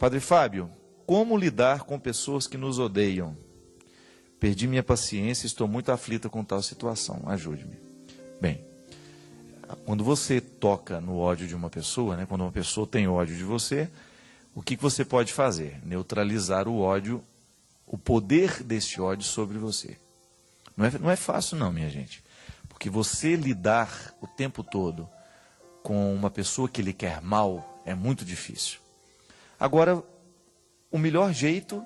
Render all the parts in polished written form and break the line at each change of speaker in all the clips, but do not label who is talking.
Padre Fábio, como lidar com pessoas que nos odeiam? Perdi minha paciência e estou muito aflita com tal situação. Ajude-me. Bem, quando você toca no ódio de uma pessoa, né, quando uma pessoa tem ódio de você, o que você pode fazer? Neutralizar o ódio, o poder desse ódio sobre você. Não é fácil não, minha gente. Porque você lidar o tempo todo com uma pessoa que lhe quer mal é muito difícil. Agora, o melhor jeito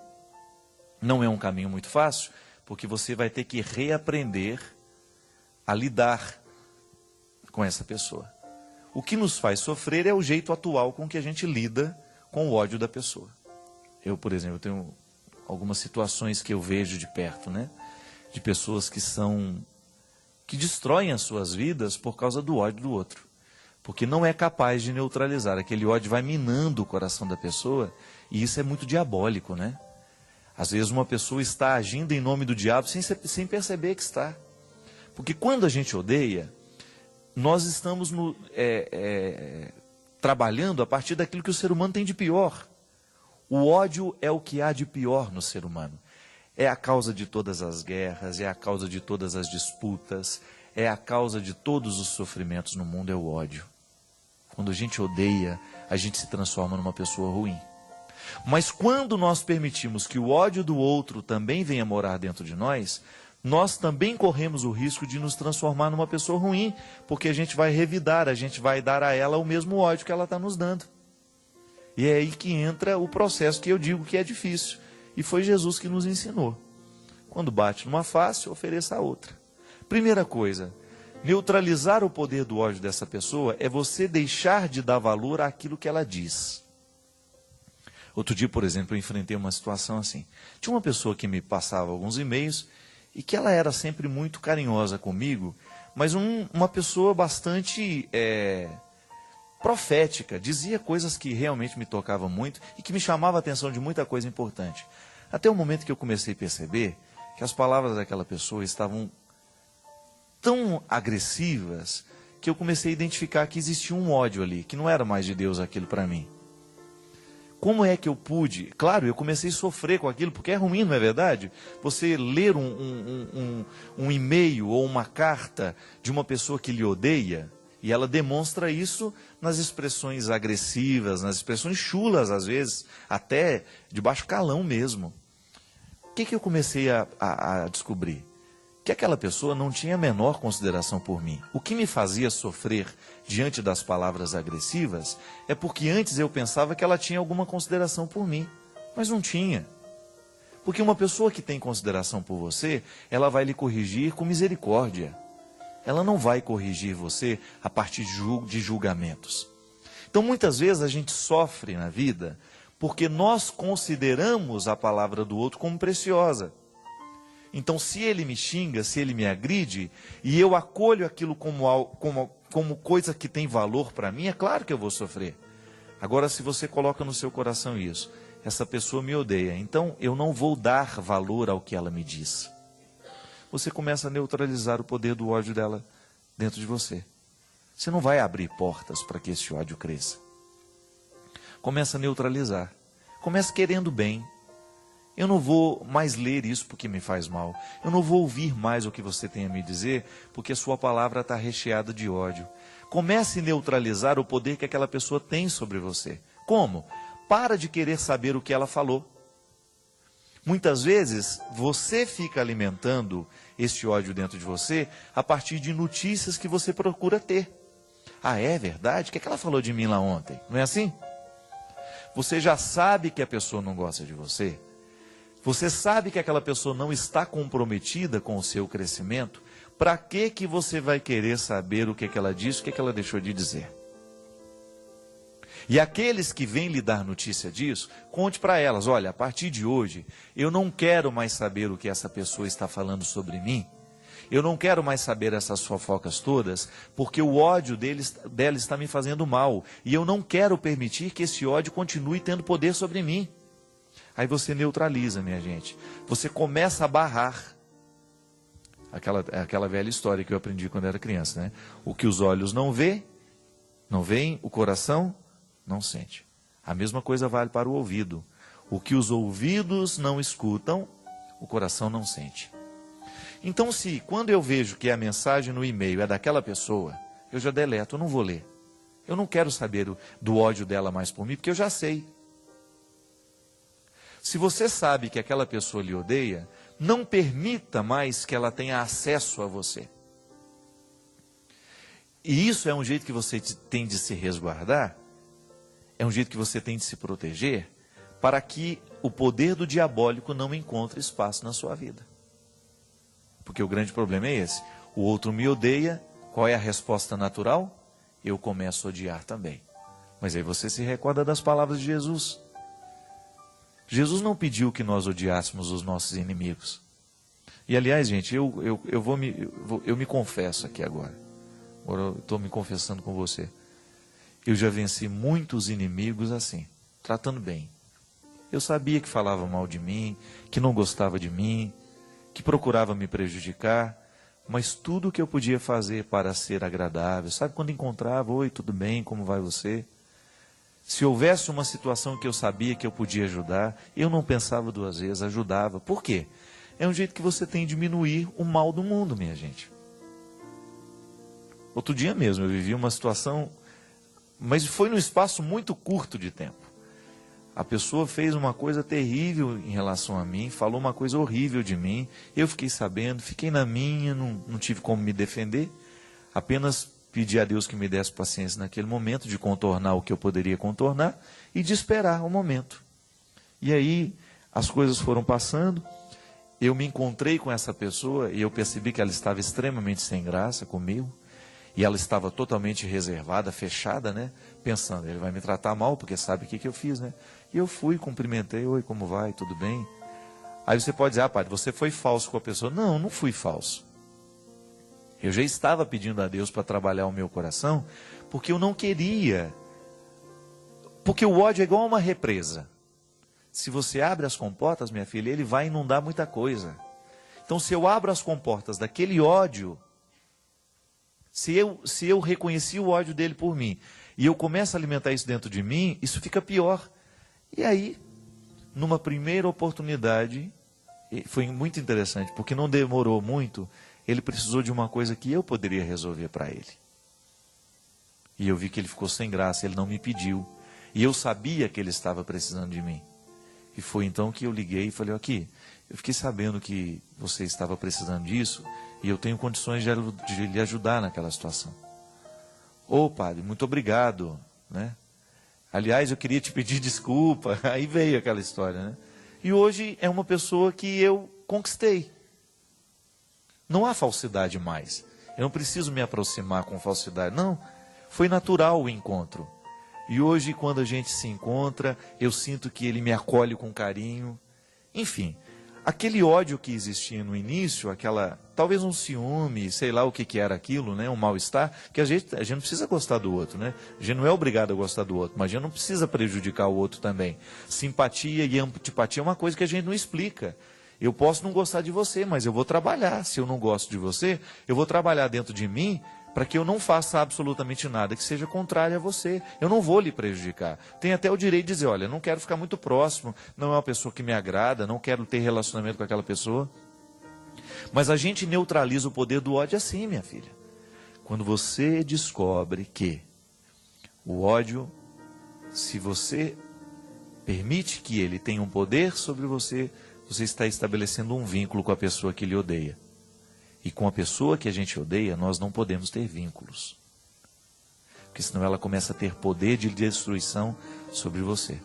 não é um caminho muito fácil, porque você vai ter que reaprender a lidar com essa pessoa. O que nos faz sofrer é o jeito atual com que a gente lida com o ódio da pessoa. Eu, por exemplo, tenho algumas situações que eu vejo de perto, né? De pessoas que destroem as suas vidas por causa do ódio do outro. Porque não é capaz de neutralizar. Aquele ódio vai minando o coração da pessoa e isso é muito diabólico, né? Às vezes uma pessoa está agindo em nome do diabo sem perceber que está. Porque quando a gente odeia, nós estamos trabalhando a partir daquilo que o ser humano tem de pior. O ódio é o que há de pior no ser humano. É a causa de todas as guerras, é a causa de todas as disputas, é a causa de todos os sofrimentos no mundo, é o ódio. Quando a gente odeia, a gente se transforma numa pessoa ruim. Mas quando nós permitimos que o ódio do outro também venha morar dentro de nós, nós também corremos o risco de nos transformar numa pessoa ruim, porque a gente vai revidar, a gente vai dar a ela o mesmo ódio que ela está nos dando. E é aí que entra o processo que eu digo que é difícil. E foi Jesus que nos ensinou. Quando bate numa face, ofereça a outra. Primeira coisa, neutralizar o poder do ódio dessa pessoa é você deixar de dar valor àquilo que ela diz. Outro dia, por exemplo, eu enfrentei uma situação assim. Tinha uma pessoa que me passava alguns e-mails e que ela era sempre muito carinhosa comigo, mas uma pessoa bastante profética, dizia coisas que realmente me tocavam muito e que me chamavam a atenção de muita coisa importante. Até o momento que eu comecei a perceber que as palavras daquela pessoa estavam tão agressivas que eu comecei a identificar que existia um ódio ali, que não era mais de Deus aquilo para mim. Como é que eu pude? Claro, eu comecei a sofrer com aquilo, porque é ruim, não é verdade? Você ler um e-mail ou uma carta de uma pessoa que lhe odeia, e ela demonstra isso nas expressões agressivas, nas expressões chulas, às vezes, até de baixo calão mesmo. O que eu comecei a descobrir? Que aquela pessoa não tinha a menor consideração por mim. O que me fazia sofrer diante das palavras agressivas é porque antes eu pensava que ela tinha alguma consideração por mim, mas não tinha. Porque uma pessoa que tem consideração por você, ela vai lhe corrigir com misericórdia. Ela não vai corrigir você a partir de julgamentos. Então, muitas vezes a gente sofre na vida porque nós consideramos a palavra do outro como preciosa. Então, se ele me xinga, se ele me agride, e eu acolho aquilo como coisa que tem valor para mim, é claro que eu vou sofrer. Agora, se você coloca no seu coração isso, essa pessoa me odeia, então eu não vou dar valor ao que ela me diz. Você começa a neutralizar o poder do ódio dela dentro de você. Você não vai abrir portas para que esse ódio cresça. Começa a neutralizar. Começa querendo bem. Eu não vou mais ler isso porque me faz mal. Eu não vou ouvir mais o que você tem a me dizer porque a sua palavra está recheada de ódio. Comece a neutralizar o poder que aquela pessoa tem sobre você. Como? Para de querer saber o que ela falou. Muitas vezes você fica alimentando esse ódio dentro de você a partir de notícias que você procura ter. Ah, é verdade? O que é que ela falou de mim lá ontem? Não é assim? Você já sabe que a pessoa não gosta de você. Você sabe que aquela pessoa não está comprometida com o seu crescimento. Para que você vai querer saber o que é que ela disse, o que é que ela deixou de dizer? E aqueles que vêm lhe dar notícia disso, conte para elas, olha, a partir de hoje, eu não quero mais saber o que essa pessoa está falando sobre mim. Eu não quero mais saber essas fofocas todas, porque o ódio dela está me fazendo mal. E eu não quero permitir que esse ódio continue tendo poder sobre mim. Aí você neutraliza, minha gente. Você começa a barrar. Aquela velha história que eu aprendi quando era criança, né? O que os olhos não veem, o coração não sente. A mesma coisa vale para o ouvido. O que os ouvidos não escutam, o coração não sente. Então, se quando eu vejo que a mensagem no e-mail é daquela pessoa, eu já deleto, eu não vou ler. Eu não quero saber do ódio dela mais por mim, porque eu já sei. Se você sabe que aquela pessoa lhe odeia, não permita mais que ela tenha acesso a você. E isso é um jeito que você tem de se resguardar, é um jeito que você tem de se proteger, para que o poder do diabólico não encontre espaço na sua vida. Porque o grande problema é esse. O outro me odeia, qual é a resposta natural? Eu começo a odiar também. Mas aí você se recorda das palavras de Jesus. Jesus não pediu que nós odiássemos os nossos inimigos. E aliás, gente, eu me confesso aqui agora. Agora eu estou me confessando com você. Eu já venci muitos inimigos assim, tratando bem. Eu sabia que falava mal de mim, que não gostava de mim, que procurava me prejudicar, mas tudo o que eu podia fazer para ser agradável, sabe quando encontrava, oi, tudo bem, como vai você? Se houvesse uma situação que eu sabia que eu podia ajudar, eu não pensava duas vezes, ajudava. Por quê? É um jeito que você tem de diminuir o mal do mundo, minha gente. Outro dia mesmo eu vivi uma situação, mas foi num espaço muito curto de tempo. A pessoa fez uma coisa terrível em relação a mim, falou uma coisa horrível de mim, eu fiquei sabendo, fiquei na minha, não tive como me defender, apenas pedi a Deus que me desse paciência naquele momento, de contornar o que eu poderia contornar, e de esperar o momento. E aí, as coisas foram passando, eu me encontrei com essa pessoa, e eu percebi que ela estava extremamente sem graça comigo, e ela estava totalmente reservada, fechada, né? Pensando, ele vai me tratar mal, porque sabe o que eu fiz, né? E eu fui, cumprimentei, oi, como vai, tudo bem? Aí você pode dizer, padre, você foi falso com a pessoa. Não, não fui falso. Eu já estava pedindo a Deus para trabalhar o meu coração, porque eu não queria. Porque o ódio é igual a uma represa. Se você abre as comportas, minha filha, ele vai inundar muita coisa. Então, se eu abro as comportas daquele ódio, se eu reconheci o ódio dele por mim, e eu começo a alimentar isso dentro de mim, isso fica pior. E aí, numa primeira oportunidade, foi muito interessante, porque não demorou muito, ele precisou de uma coisa que eu poderia resolver para ele. E eu vi que ele ficou sem graça, ele não me pediu. E eu sabia que ele estava precisando de mim. E foi então que eu liguei e falei, aqui, eu fiquei sabendo que você estava precisando disso, e eu tenho condições de lhe ajudar naquela situação. Ô, padre, muito obrigado, né? Aliás, eu queria te pedir desculpa. Aí veio aquela história, né? E hoje é uma pessoa que eu conquistei. Não há falsidade mais. Eu não preciso me aproximar com falsidade. Não, foi natural o encontro. E hoje, quando a gente se encontra, eu sinto que ele me acolhe com carinho. Enfim, aquele ódio que existia no início, talvez um ciúme, sei lá o que era aquilo, né? Um mal-estar, que a gente não precisa gostar do outro, né? A gente não é obrigado a gostar do outro, mas a gente não precisa prejudicar o outro também. Simpatia e antipatia é uma coisa que a gente não explica. Eu posso não gostar de você, mas eu vou trabalhar. Se eu não gosto de você, eu vou trabalhar dentro de mim para que eu não faça absolutamente nada que seja contrário a você. Eu não vou lhe prejudicar. Tem até o direito de dizer, olha, não quero ficar muito próximo, não é uma pessoa que me agrada, não quero ter relacionamento com aquela pessoa. Mas a gente neutraliza o poder do ódio assim, minha filha. Quando você descobre que o ódio, se você permite que ele tenha um poder sobre você, você está estabelecendo um vínculo com a pessoa que lhe odeia. E com a pessoa que a gente odeia, nós não podemos ter vínculos. Porque senão ela começa a ter poder de destruição sobre você.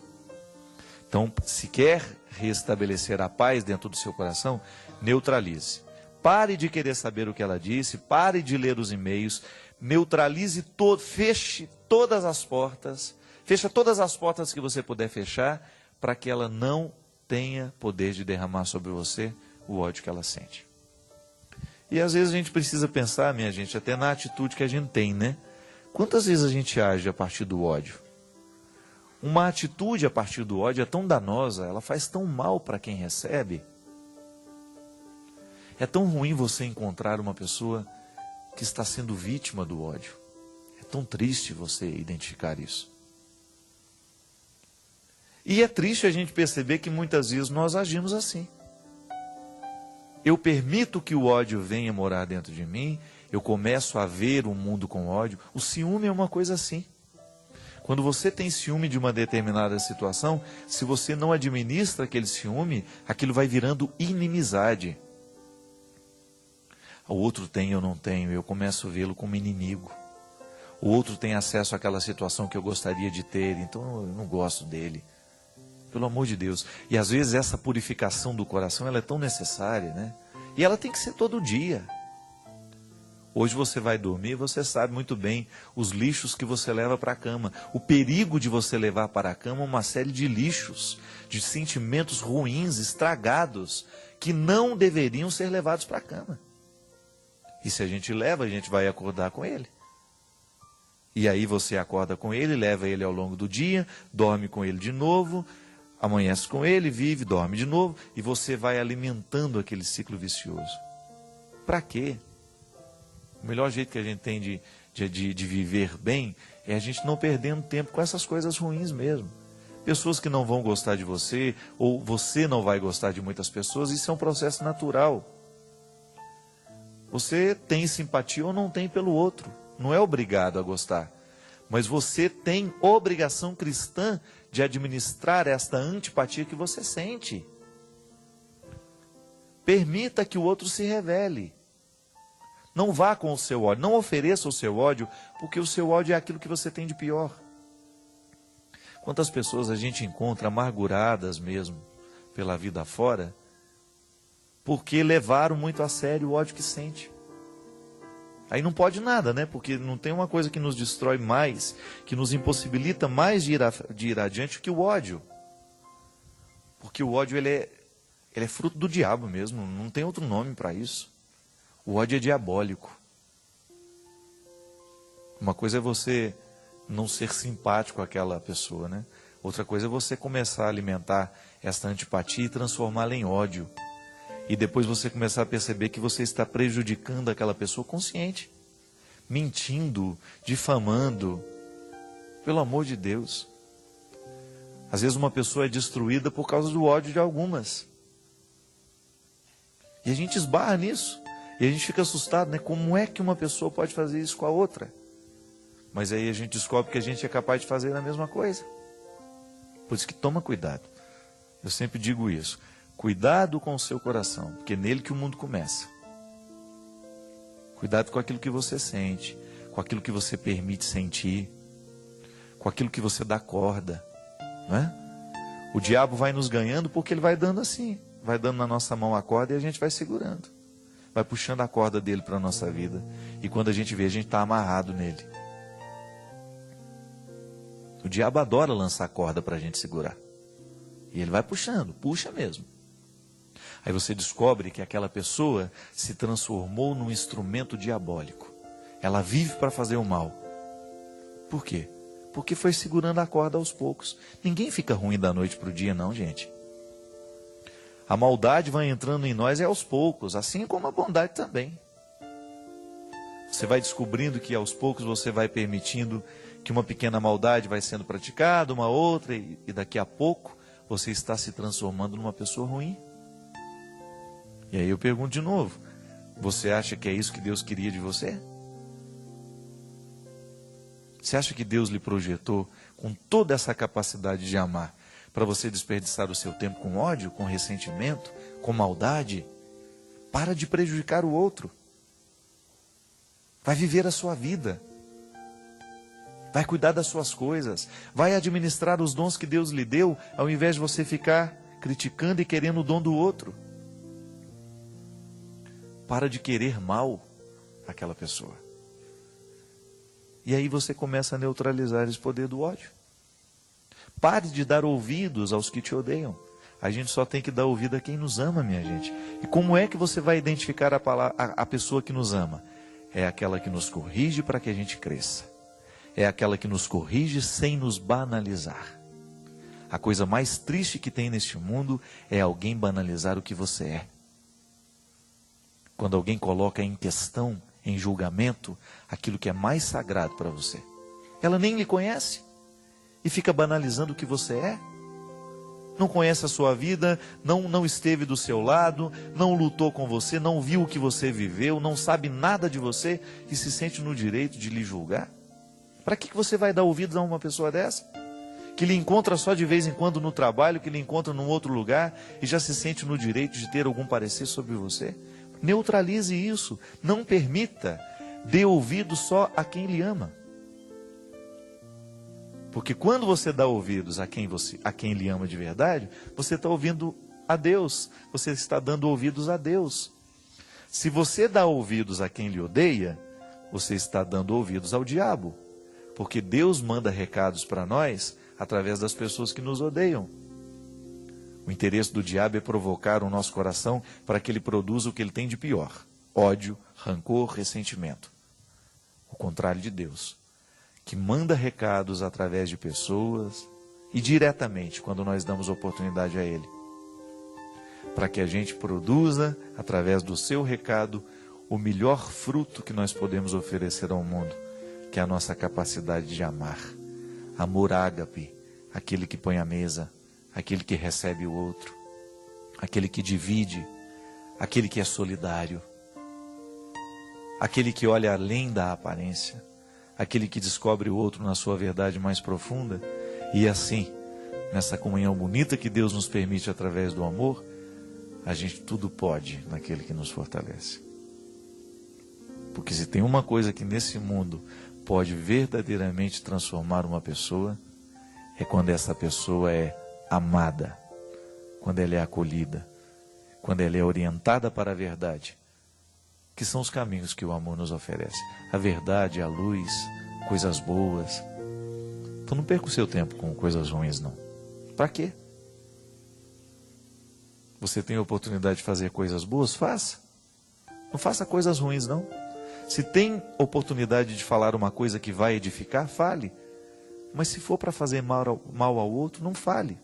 Então, se quer restabelecer a paz dentro do seu coração, neutralize. Pare de querer saber o que ela disse, pare de ler os e-mails, neutralize feche todas as portas, fecha todas as portas que você puder fechar, para que ela não tenha poder de derramar sobre você o ódio que ela sente. E às vezes a gente precisa pensar, minha gente, até na atitude que a gente tem, né? Quantas vezes a gente age a partir do ódio? Uma atitude a partir do ódio é tão danosa, ela faz tão mal para quem recebe. É tão ruim você encontrar uma pessoa que está sendo vítima do ódio. É tão triste você identificar isso. E é triste a gente perceber que muitas vezes nós agimos assim. Eu permito que o ódio venha morar dentro de mim, eu começo a ver o mundo com ódio. O ciúme é uma coisa assim. Quando você tem ciúme de uma determinada situação, se você não administra aquele ciúme, aquilo vai virando inimizade. O outro tem, eu não tenho, eu começo a vê-lo como inimigo. O outro tem acesso àquela situação que eu gostaria de ter, então eu não gosto dele. Pelo amor de Deus. E às vezes essa purificação do coração, ela é tão necessária, né? E ela tem que ser todo dia. Hoje você vai dormir, você sabe muito bem os lixos que você leva para a cama. O perigo de você levar para a cama uma série de lixos, de sentimentos ruins, estragados, que não deveriam ser levados para a cama. E se a gente leva, a gente vai acordar com ele. E aí você acorda com ele, leva ele ao longo do dia, dorme com ele de novo, amanhece com ele, vive, dorme de novo, e você vai alimentando aquele ciclo vicioso. Para quê? O melhor jeito que a gente tem de viver bem é a gente não perdendo tempo com essas coisas ruins mesmo. Pessoas que não vão gostar de você, ou você não vai gostar de muitas pessoas, isso é um processo natural. Você tem simpatia ou não tem pelo outro. Não é obrigado a gostar. Mas você tem obrigação cristã de administrar esta antipatia que você sente. Permita que o outro se revele. Não vá com o seu ódio, não ofereça o seu ódio, porque o seu ódio é aquilo que você tem de pior. Quantas pessoas a gente encontra amarguradas mesmo pela vida afora, porque levaram muito a sério o ódio que sente. Aí não pode nada, né? Porque não tem uma coisa que nos destrói mais, que nos impossibilita mais de ir adiante que o ódio. Porque o ódio ele é fruto do diabo mesmo, não tem outro nome para isso. O ódio é diabólico. Uma coisa é você não ser simpático àquela pessoa, né? Outra coisa é você começar a alimentar esta antipatia e transformá-la em ódio. E depois você começar a perceber que você está prejudicando aquela pessoa consciente. Mentindo, difamando. Pelo amor de Deus. Às vezes uma pessoa é destruída por causa do ódio de algumas. E a gente esbarra nisso. E a gente fica assustado, né? Como é que uma pessoa pode fazer isso com a outra? Mas aí a gente descobre que a gente é capaz de fazer a mesma coisa. Por isso que toma cuidado. Eu sempre digo isso. Cuidado com o seu coração, porque é nele que o mundo começa. Cuidado com aquilo que você sente, com aquilo que você permite sentir, com aquilo que você dá corda, não é? O diabo vai nos ganhando porque ele vai dando assim, vai dando na nossa mão a corda e a gente vai segurando, vai puxando a corda dele para a nossa vida, e quando a gente vê, a gente está amarrado nele. O diabo adora lançar corda para a gente segurar, e ele vai puxando, puxa mesmo. Aí você descobre que aquela pessoa se transformou num instrumento diabólico. Ela vive para fazer o mal. Por quê? Porque foi segurando a corda aos poucos. Ninguém fica ruim da noite para o dia, não, gente. A maldade vai entrando em nós aos poucos, assim como a bondade também. Você vai descobrindo que aos poucos você vai permitindo que uma pequena maldade vai sendo praticada, uma outra, e daqui a pouco você está se transformando numa pessoa ruim. E aí eu pergunto de novo, você acha que é isso que Deus queria de você? Você acha que Deus lhe projetou com toda essa capacidade de amar para você desperdiçar o seu tempo com ódio, com ressentimento, com maldade? Para de prejudicar o outro. Vai viver a sua vida. Vai cuidar das suas coisas. Vai administrar os dons que Deus lhe deu, ao invés de você ficar criticando e querendo o dom do outro. Para de querer mal àquela pessoa. E aí você começa a neutralizar esse poder do ódio. Pare de dar ouvidos aos que te odeiam. A gente só tem que dar ouvido a quem nos ama, minha gente. E como é que você vai identificar a pessoa que nos ama? É aquela que nos corrige para que a gente cresça. É aquela que nos corrige sem nos banalizar. A coisa mais triste que tem neste mundo é alguém banalizar o que você é. Quando alguém coloca em questão, em julgamento, aquilo que é mais sagrado para você. Ela nem lhe conhece e fica banalizando o que você é. não conhece a sua vida, não esteve do seu lado, não lutou com você, não viu o que você viveu, não sabe nada de você e se sente no direito de lhe julgar? Para que você vai dar ouvidos a uma pessoa dessa? Que lhe encontra só de vez em quando no trabalho, que lhe encontra num outro lugar e já se sente no direito de ter algum parecer sobre você? Neutralize isso, não permita, dê ouvido só a quem lhe ama. Porque quando você dá ouvidos a quem lhe ama de verdade, você está ouvindo a Deus, você está dando ouvidos a Deus. Se você dá ouvidos a quem lhe odeia, você está dando ouvidos ao diabo. Porque Deus manda recados para nós através das pessoas que nos odeiam. O interesse do diabo é provocar o nosso coração para que ele produza o que ele tem de pior: ódio, rancor, ressentimento. O contrário de Deus, que manda recados através de pessoas e diretamente quando nós damos oportunidade a Ele, para que a gente produza, através do seu recado, o melhor fruto que nós podemos oferecer ao mundo, que é a nossa capacidade de amar. Amor ágape, aquele que põe a mesa, aquele que recebe o outro, aquele que divide, aquele que é solidário, aquele que olha além da aparência, aquele que descobre o outro na sua verdade mais profunda. E assim, nessa comunhão bonita que Deus nos permite através do amor, a gente tudo pode naquele que nos fortalece. Porque se tem uma coisa que nesse mundo pode verdadeiramente transformar uma pessoa, é quando essa pessoa é amada, quando ela é acolhida, quando ela é orientada para a verdade, que são os caminhos que o amor nos oferece. A verdade, a luz, coisas boas. Então não perca o seu tempo com coisas ruins, não. Para quê? Você tem a oportunidade de fazer coisas boas? Faça. Não faça coisas ruins, não. Se tem oportunidade de falar uma coisa que vai edificar, fale. Mas se for para fazer mal ao outro, não fale.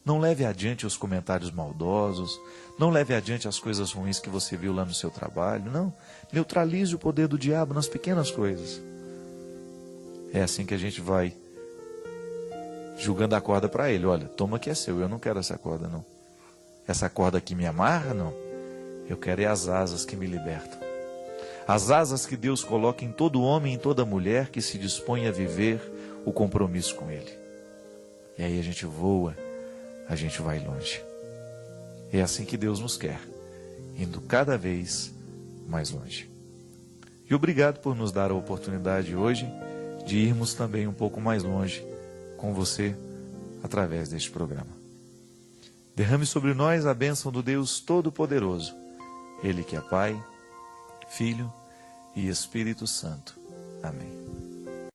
Não leve adiante os comentários maldosos, não leve adiante as coisas ruins que você viu lá no seu trabalho, não. Neutralize o poder do diabo nas pequenas coisas. É assim que a gente vai julgando a corda para ele. Olha, toma que é seu, eu não quero essa corda, não. Essa corda que me amarra, não. Eu quero é as asas que me libertam. As asas que Deus coloca em todo homem e em toda mulher que se dispõe a viver o compromisso com Ele. E aí a gente voa, a gente vai longe. É assim que Deus nos quer, indo cada vez mais longe. E obrigado por nos dar a oportunidade hoje de irmos também um pouco mais longe com você através deste programa. Derrame sobre nós a bênção do Deus Todo-Poderoso, Ele que é Pai, Filho e Espírito Santo. Amém.